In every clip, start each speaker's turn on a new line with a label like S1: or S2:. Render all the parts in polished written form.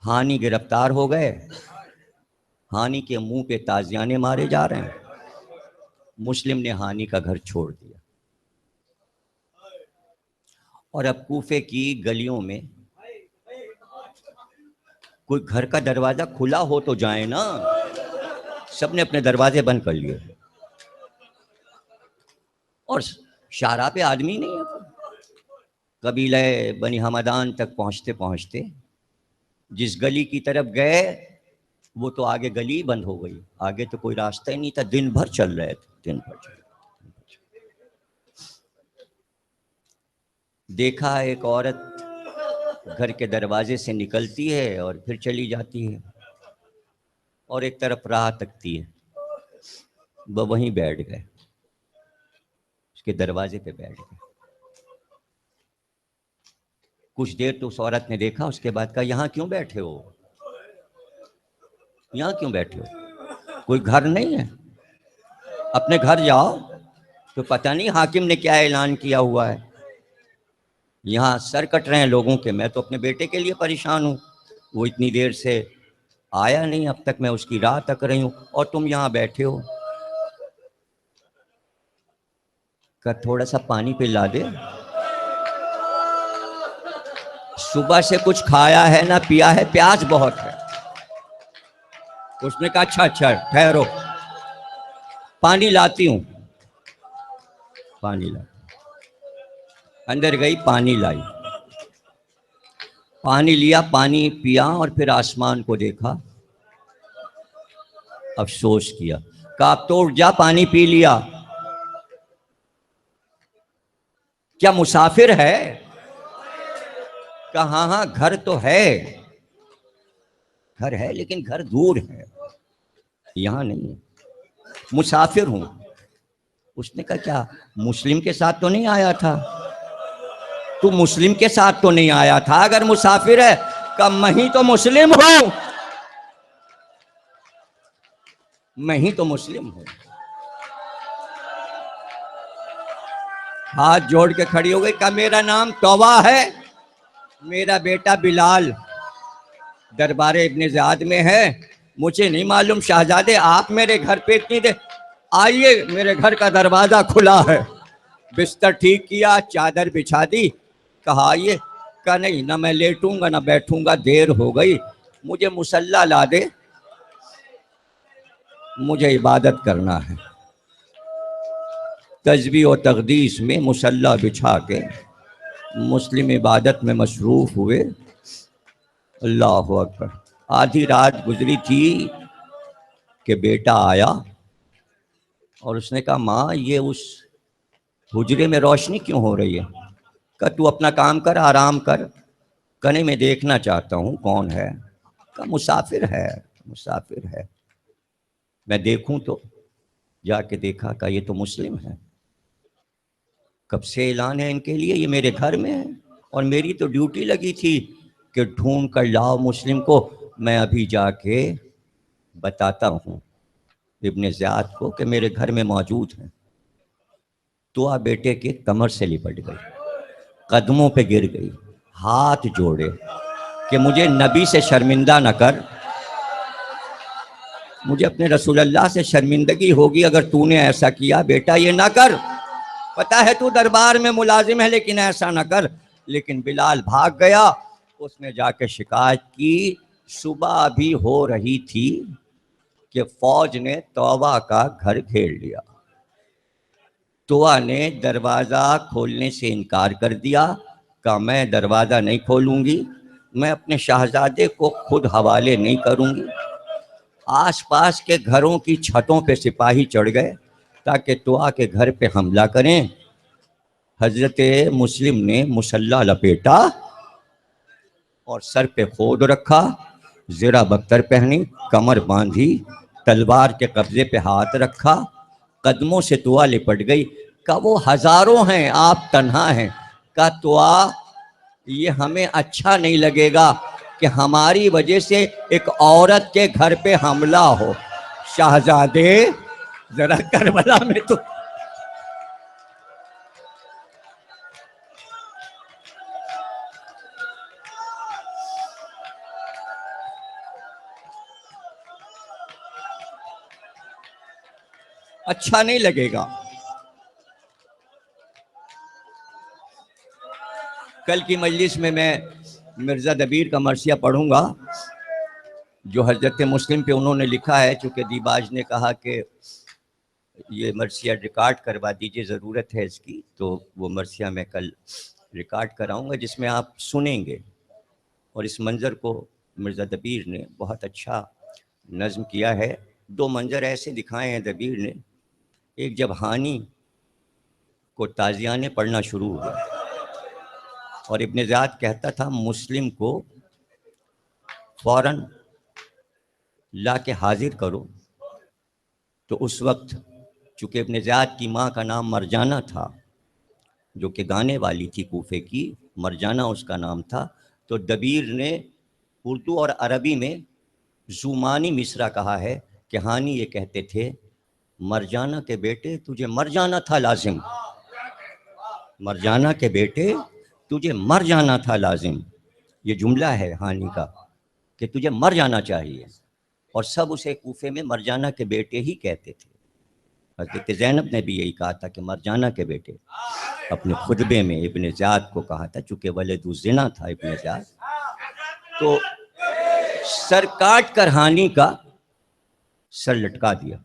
S1: हानि गिरफ्तार हो गए, हानि के मुंह पे ताजियाने मारे जा रहे हैं। मुस्लिम ने हानि का घर छोड़ दिया और अब कूफे की गलियों में कोई घर का दरवाजा खुला हो तो जाए ना, सबने अपने दरवाजे बंद कर लिए और शाहराह पे आदमी नहीं है। कबीले बनी हमदान तक पहुंचते पहुंचते जिस गली की तरफ गए वो तो आगे गली बंद हो गई, आगे तो कोई रास्ता ही नहीं था। दिन भर चल रहे थे, दिन भर चल। देखा एक औरत घर के दरवाजे से निकलती है और फिर चली जाती है और एक तरफ राह तकती है। वो वहीं बैठ गए, उसके दरवाजे पे बैठ गए। कुछ देर तो उस औरत ने देखा, उसके बाद कहा यहाँ क्यों बैठे हो, यहाँ क्यों बैठे हो, कोई घर नहीं है, अपने घर जाओ। तो पता नहीं हाकिम ने क्या ऐलान किया हुआ है, यहाँ सर कट रहे हैं लोगों के। मैं तो अपने बेटे के लिए परेशान हूँ, वो इतनी देर से आया नहीं, अब तक मैं उसकी राह तक रही हूँ और तुम यहाँ बैठे हो। का थोड़ा सा पानी पिला दे, सुबह से कुछ खाया है ना पिया है, प्यास बहुत है। उसने कहा अच्छा अच्छा ठहरो, पानी लाती हूँ। पानी ला, अंदर गई, पानी लाई, पानी लिया, पानी पिया और फिर आसमान को देखा, अफसोस किया। कहा अब तो उठ जा, पानी पी लिया। क्या मुसाफिर है? कहा हाँ हाँ घर तो है, घर है लेकिन घर दूर है, यहां नहीं है, मुसाफिर हूं। उसने कहा क्या मुस्लिम के साथ तो नहीं आया था? तू मुस्लिम के साथ तो नहीं आया था अगर मुसाफिर है? कहा मैं ही तो मुस्लिम हूं, मैं ही तो मुस्लिम हूं। हाथ जोड़ के खड़ी हो गई, कहा मेरा नाम तौबा है, मेरा बेटा बिलाल दरबार इब्ने ज़ियाद में है। मुझे नहीं मालूम शाहजादे आप मेरे घर पे इतनी देर, आइए मेरे घर का दरवाजा खुला है। बिस्तर ठीक किया, चादर बिछा दी, कहा आइए। कहा नहीं, ना मैं लेटूंगा ना बैठूंगा, देर हो गई, मुझे मुसल्ला ला दे, मुझे इबादत करना है। तस्बीह और तकदीस में मुसल्ला बिछा के मुस्लिम इबादत में मशरूफ हुए। अल्लाह अकबर। आधी रात गुजरी थी कि बेटा आया और उसने कहा माँ ये उस हुजरे में रोशनी क्यों हो रही है? कहा तू अपना काम कर, आराम कर। कने मैं देखना चाहता हूँ कौन है। कहा मुसाफिर है, मुसाफिर है। मैं देखूं तो जाके देखा, कहा ये तो मुस्लिम है, कब से ऐलान है इनके लिए, ये मेरे घर में है और मेरी तो ड्यूटी लगी थी कि ढूंढ कर लाओ मुस्लिम को। मैं अभी जाके बताता हूँ इब्ने ज़ियाद को कि मेरे घर में मौजूद है। तो आ बेटे के कमर से लिपट गई, कदमों पे गिर गई, हाथ जोड़े कि मुझे नबी से शर्मिंदा न कर, मुझे अपने रसूल अल्लाह से शर्मिंदगी होगी अगर तूने ऐसा किया, बेटा ये ना कर। पता है तू दरबार में मुलाजिम है लेकिन ऐसा ना कर। लेकिन बिलाल भाग गया, उसने जाके शिकायत की। सुबह अभी हो रही थी कि फौज ने तौबा का घर घेर लिया। तौबा ने दरवाज़ा खोलने से इनकार कर दिया, कहा मैं दरवाज़ा नहीं खोलूंगी, मैं अपने शहजादे को खुद हवाले नहीं करूंगी। आसपास के घरों की छतों पे सिपाही चढ़ गए ताकि तौबा के घर पे हमला करें। हजरत मुस्लिम ने मुसल्ला लपेटा और सर पे खोद रखा, ज़रा बख्तर पहनी, कमर बांधी, तलवार के कब्जे पे हाथ रखा, कदमों से तौबा लिपट गई। का वो हजारों हैं, आप तन्हा हैं। का तौबा ये हमें अच्छा नहीं लगेगा कि हमारी वजह से एक औरत के घर पे हमला हो। शाहजादे जरा करबला में तो अच्छा नहीं लगेगा। कल की मजलिस में मैं मिर्ज़ा दबीर का मरसिया पढ़ूंगा जो हजरत मुस्लिम पे उन्होंने लिखा है। चूँकि दीबाज ने कहा कि ये मरसिया रिकॉर्ड करवा दीजिए, ज़रूरत है इसकी, तो वो मरसिया मैं कल रिकॉर्ड कराऊंगा जिसमें आप सुनेंगे। और इस मंज़र को मिर्ज़ा दबीर ने बहुत अच्छा नज़्म किया है। दो मंज़र ऐसे दिखाए हैं दबीर ने। एक, जब हानी को ताज़ियाने पढ़ना शुरू हुआ और इब्न ज़ियाद कहता था मुस्लिम को फ़ौरन ला के हाजिर करो, तो उस वक्त चूँकि इब्न ज़ियाद की माँ का नाम मरजाना था, जो कि गाने वाली थी कूफे की, मरजाना उसका नाम था, तो दबीर ने उर्दू और अरबी में ज़ुमानी मिसरा कहा है कि हानी ये कहते थे, मरजाना के बेटे तुझे मर जाना था लाजिम, मरजाना के बेटे तुझे मर जाना था लाजिम। ये जुमला है हानी का कि तुझे मर जाना चाहिए, और सब उसे कूफे में मरजाना के बेटे ही कहते थे। हज़रत ज़ैनब ने भी यही कहा था कि मरजाना के बेटे, अपने खुतबे में इब्न ज़ियाद को कहा था, चूँकि वलदु ज़िना था इब्न ज़ियाद। तो सर काट कर हानी का सर लटका दिया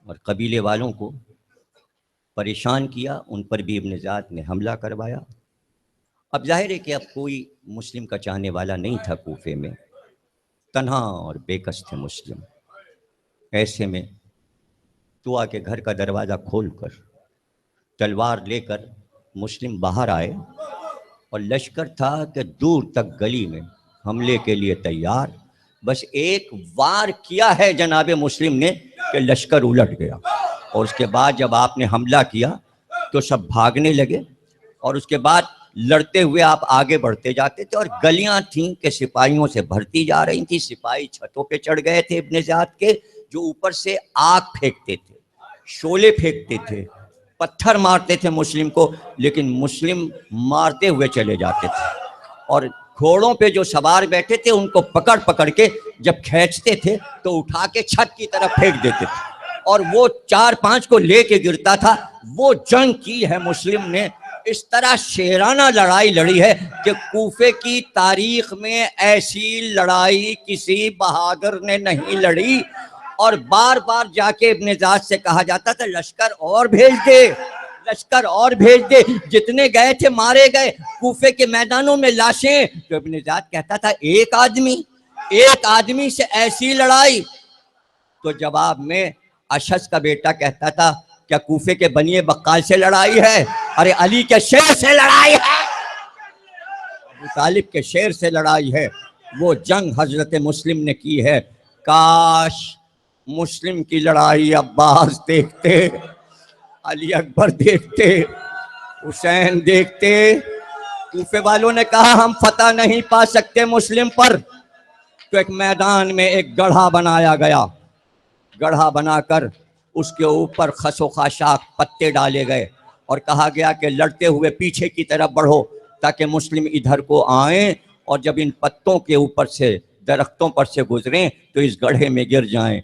S1: और कबीले वालों को परेशान किया, उन पर भी इब्न ज़ियाद ने हमला करवाया। अब जाहिर है कि अब कोई मुस्लिम का चाहने वाला नहीं था कूफे में, तन्हा और बेकस थे मुस्लिम। ऐसे में तुआ के घर का दरवाज़ा खोलकर तलवार लेकर मुस्लिम बाहर आए और लश्कर था कि दूर तक गली में हमले के लिए तैयार। बस एक वार किया है जनाबे मुस्लिम ने कि लश्कर उलट गया, और उसके बाद जब आपने हमला किया तो सब भागने लगे, और उसके बाद लड़ते हुए आप आगे बढ़ते जाते थे, और गलियां थीं कि सिपाहियों से भरती जा रही थी। सिपाही छतों पे चढ़ गए थे इब्न ज़ियाद के, जो ऊपर से आग फेंकते थे, शोले फेंकते थे, पत्थर मारते थे मुस्लिम को, लेकिन मुस्लिम मारते हुए चले जाते थे। और घोड़ों पे जो सवार बैठे थे उनको पकड़ पकड़ के जब खींचते थे तो उठा के छत की तरफ फेंक देते थे, और वो 4-5 को लेके गिरता था। वो जंग की है मुस्लिम ने, इस तरह शेराना लड़ाई लड़ी है कि कूफे की तारीख में ऐसी लड़ाई किसी बहादुर ने नहीं लड़ी। और बार बार जाके इब्न ज़ियाद से कहा जाता था लश्कर और भेज दे, लश्कर और भेज दे। जितने गए थे मारे गए, कूफे के मैदानों में लाशें। तो इब्न ज़ियाद कहता था एक आदमी से ऐसी लड़ाई। तो जवाब में अशस का बेटा कहता था क्या कूफे के बनिए बक्काल से लड़ाई है? अरे अली के शेर से लड़ाई है, अबू तालिब के शेर से लड़ाई है। वो जंग हजरत मुस्लिम ने की है। काश मुस्लिम की लड़ाई अब्बास देखते, अली अकबर देखते, हुसैन देखते। कूफे वालों ने कहा हम फतह नहीं पा सकते मुस्लिम पर, तो एक मैदान में एक गढ़ा बनाया गया। गढ़ा बनाकर उसके ऊपर खसो खाशाक पत्ते डाले गए और कहा गया कि लड़ते हुए पीछे की तरफ बढ़ो ताकि मुस्लिम इधर को आएं, और जब इन पत्तों के ऊपर से दरख्तों पर से गुजरें तो इस गढ़े में गिर जाएं।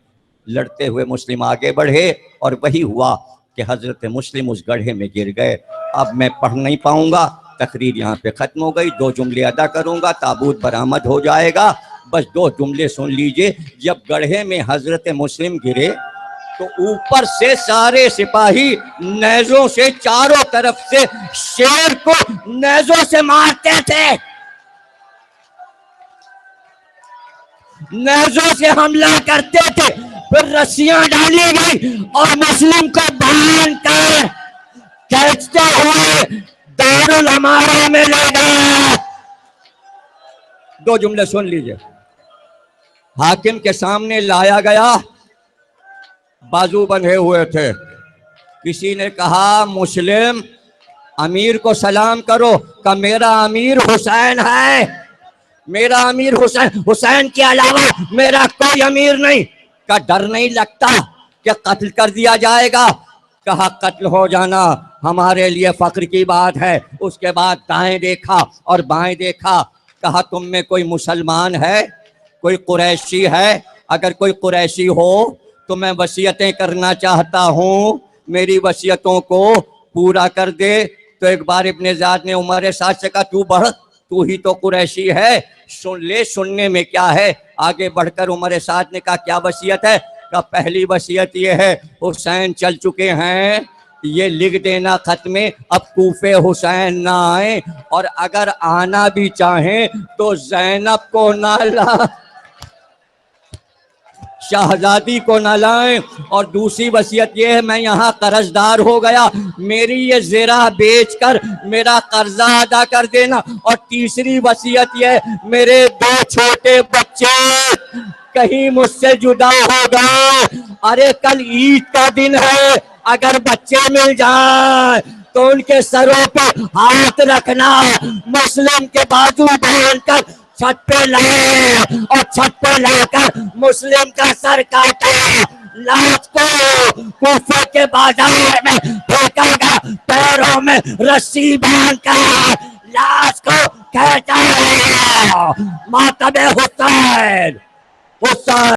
S1: लड़ते हुए मुस्लिम आगे बढ़े और वही हुआ कि हज़रत मुस्लिम उस गड्ढे में गिर गए। अब मैं पढ़ नहीं पाऊंगा, तकरीर यहाँ पे ख़त्म हो गई। 2 जुमले अदा करूंगा, ताबूत बरामद हो जाएगा। बस 2 जुमले सुन लीजिए। जब गड्ढे में हज़रत मुस्लिम गिरे तो ऊपर से सारे सिपाही नेज़ों से चारों तरफ से शेर को नेज़ों से मारते थे, नेज़ों से हमला करते थे। फिर रस्सियां डाली गई और मुस्लिम को बांध कर खींचते हुए दारुल अमारा में ले गए। 2 जुमले सुन लीजिए। हाकिम के सामने लाया गया, बाजू बंधे हुए थे। किसी ने कहा मुस्लिम अमीर को सलाम करो, का मेरा अमीर हुसैन है, मेरा अमीर हुसैन, हुसैन के अलावा मेरा कोई अमीर नहीं। का डर नहीं लगता कि कत्ल कर दिया जाएगा? कहा कत्ल हो जाना हमारे लिए फख्र की बात है। उसके बाद दाएं देखा और बाएं देखा, कहा तुम में कोई मुसलमान है, कोई कुरैशी है? अगर कोई कुरैशी हो तो मैं वसीयतें करना चाहता हूँ, मेरी वसीयतों को पूरा कर दे। तो एक बार इब्ने ज़ियाद ने उमर साद से कहा, तू बढ़, तू ही तो कुरैशी है, सुन ले, सुनने में क्या है। आगे बढ़कर उमर साद ने कहा, क्या वसीयत है? का पहली वसीयत ये है, हुसैन चल चुके हैं, ये लिख देना खत में, अब कूफे हुसैन ना आए, और अगर आना भी चाहें तो ज़ैनब को ना ला, शहजादी को न लाएं। और दूसरी वसीयत ये है, मैं यहाँ कर्जदार हो गया, मेरी ये ज़ेरा बेचकर मेरा कर्जा अदा कर देना। और तीसरी वसीयत ये, मेरे दो छोटे बच्चे कहीं मुझसे जुदा हो गए, अरे कल ईद का दिन है, अगर बच्चे मिल जाए तो उनके सरों पर हाथ रखना, मुस्लिम के बाजू बांधकर छत पे लाए और छत पे लाकर मुस्लिम का सर काटे, लाश को कूफे के बाजार में फेंकेगा, पैरों में रस्सी बांधकर लाश को कहता है मातबे हुसैन, हुसैन।